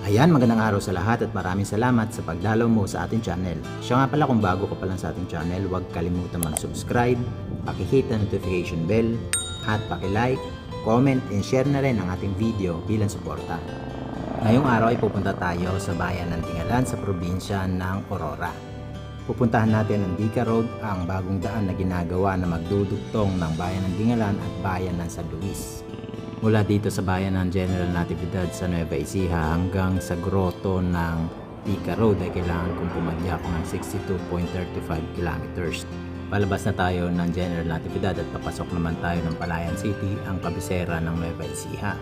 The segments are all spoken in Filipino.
Ayan, magandang araw sa lahat at maraming salamat sa pagdalaw mo sa ating channel. Siya nga pala, kung bago ka pa lang sa ating channel, huwag kalimutan mag-subscribe, paki-hit ang notification bell, at paki-like, comment, and share na rin ang ating video bilang suporta. Ngayong araw ay pupunta tayo sa bayan ng Dingalan sa probinsya ng Aurora. Pupuntahan natin ang Dica Road, ang bagong daan na ginagawa na magdudugtong ng bayan ng Dingalan at bayan ng San Luis. Mula dito sa bayan ng General Natividad sa Nueva Ecija hanggang sa groto ng Dica Road ay kailangan kong pumadyak ng 62.35 kilometers. Palabas na tayo ng General Natividad at papasok naman tayo ng Palayan City, ang kabisera ng Nueva Ecija.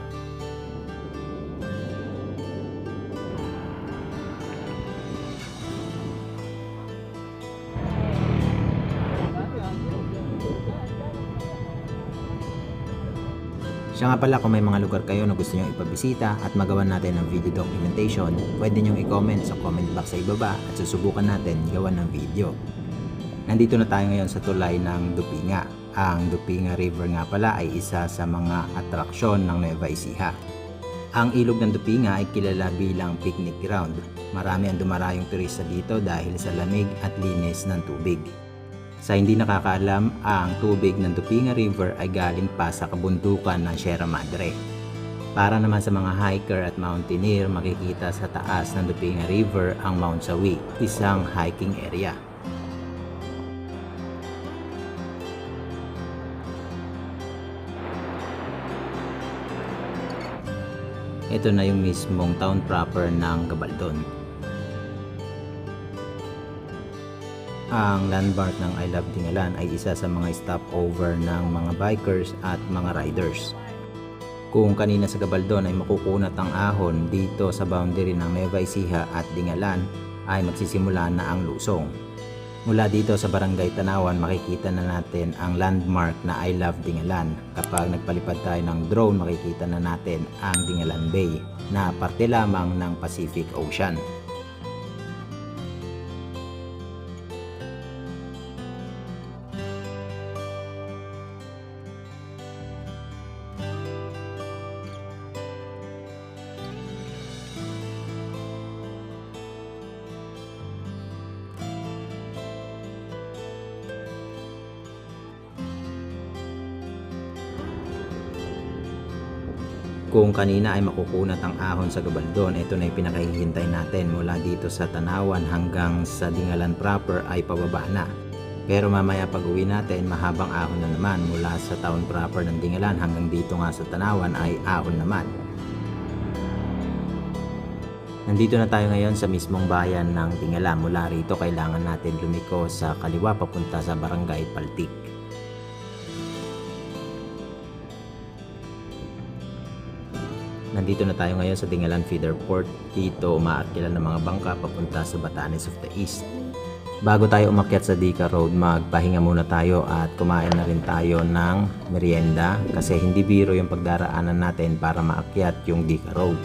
Siya nga pala, kung may mga lugar kayo na gusto nyo ipabisita at magawan natin ng video documentation, pwede nyo i-comment sa comment box sa ibaba at susubukan natin gawan ng video. Nandito na tayo ngayon sa tulay ng Dupinga. Ang Dupinga River nga pala ay isa sa mga atraksyon ng Nueva Ecija. Ang ilog ng Dupinga ay kilala bilang picnic ground. Marami ang dumarayong turista dito dahil sa lamig at linis ng tubig. Sa hindi nakakaalam, ang tubig ng Dupinga River ay galing pa sa kabundukan ng Sierra Madre. Para naman sa mga hiker at mountaineer, makikita sa taas ng Dupinga River ang Mount Sawi, isang hiking area. Ito na yung mismong town proper ng Gabaldon. Ang landmark ng I Love Dingalan ay isa sa mga stopover ng mga bikers at mga riders. Kung kanina sa Gabaldon ay makukunat ang ahon, dito sa boundary ng Nueva Ecija at Dingalan ay magsisimula na ang lusong. Mula dito sa Barangay Tanawan, makikita na natin ang landmark na I Love Dingalan. Kapag nagpalipad tayo ng drone, makikita na natin ang Dingalan Bay na parte lamang ng Pacific Ocean. Kung kanina ay makukunat ang ahon sa Gabaldon, ito na yung pinakahihintay natin. Mula dito sa Tanawan hanggang sa Dingalan proper ay pababa na. Pero mamaya pag uwi natin, mahabang ahon na naman. Mula sa town proper ng Dingalan hanggang dito nga sa Tanawan ay ahon naman. Nandito na tayo ngayon sa mismong bayan ng Dingalan. Mula rito kailangan natin lumiko sa kaliwa papunta sa Barangay Paltik. Nandito na tayo ngayon sa Dingalan Feeder Port. Dito umaakyat ng mga bangka papunta sa Batanes of the East. Bago tayo umakyat sa Dica Road, magpahinga muna tayo at kumain na rin tayo ng merienda kasi hindi biro yung pagdaraanan natin para maakyat yung Dica Road.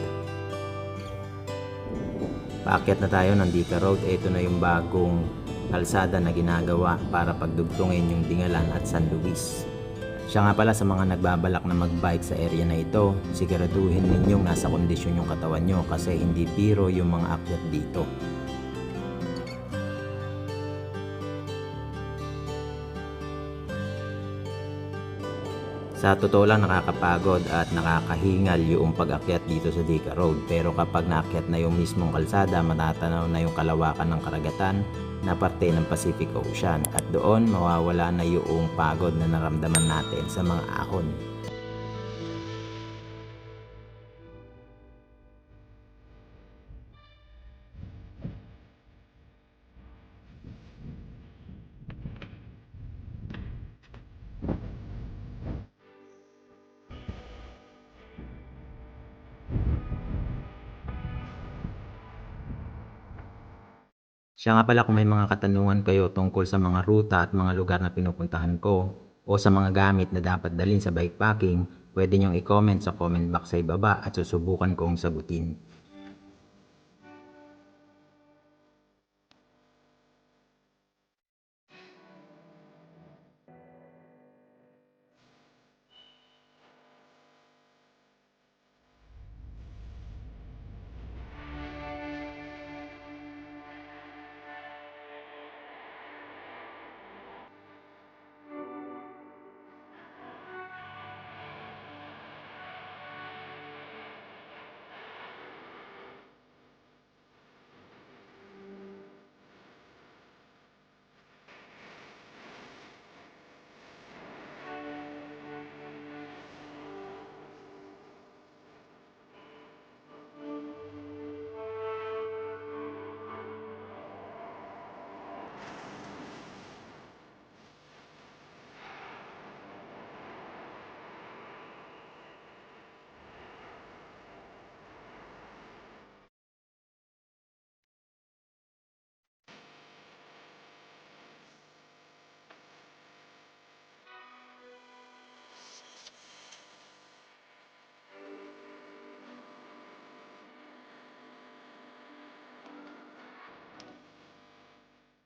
Paakyat na tayo ng Dica Road. Ito na yung bagong kalsada na ginagawa para pagdugtungin yung Dingalan at San Luis. Siya nga pala, sa mga nagbabalak na magbike sa area na ito, siguraduhin ninyong nasa kondisyon yung katawan nyo kasi hindi biro yung mga akyat dito. Sa totoo lang, nakakapagod at nakakahingal yung pag-akyat dito sa Dica Road. Pero kapag naakyat na yung mismong kalsada, matatanaw na yung kalawakan ng karagatan na parte ng Pacific Ocean. At doon, mawawala na yung pagod na naramdaman natin sa mga ahon. Siya nga pala, kung may mga katanungan kayo tungkol sa mga ruta at mga lugar na pinupuntahan ko o sa mga gamit na dapat dalhin sa bikepacking, pwede nyong i-comment sa comment box sa ibaba at susubukan kong sagutin.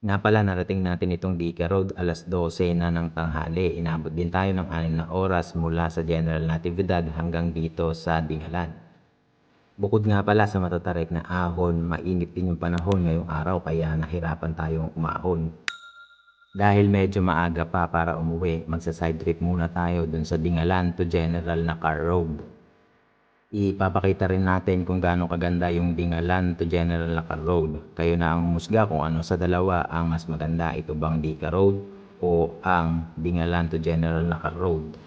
Nga pala narating natin itong Dica Road 12:00 na ng tanghali. Inabot din tayo ng 6 na oras mula sa General Natividad hanggang dito sa Dingalan. Bukod nga pala sa matatarik na ahon, mainit din yung panahon ngayong araw kaya nahirapan tayong umahon. Dahil medyo maaga pa para umuwi, magsa-side trip muna tayo dun sa Dingalan to General na car road. Ipapakita rin natin kung gaano kaganda yung Dingalan to General na car road. Kayo na ang humusga kung ano sa dalawa ang mas maganda, ito bang Dica Road o ang Dingalan to General na car road.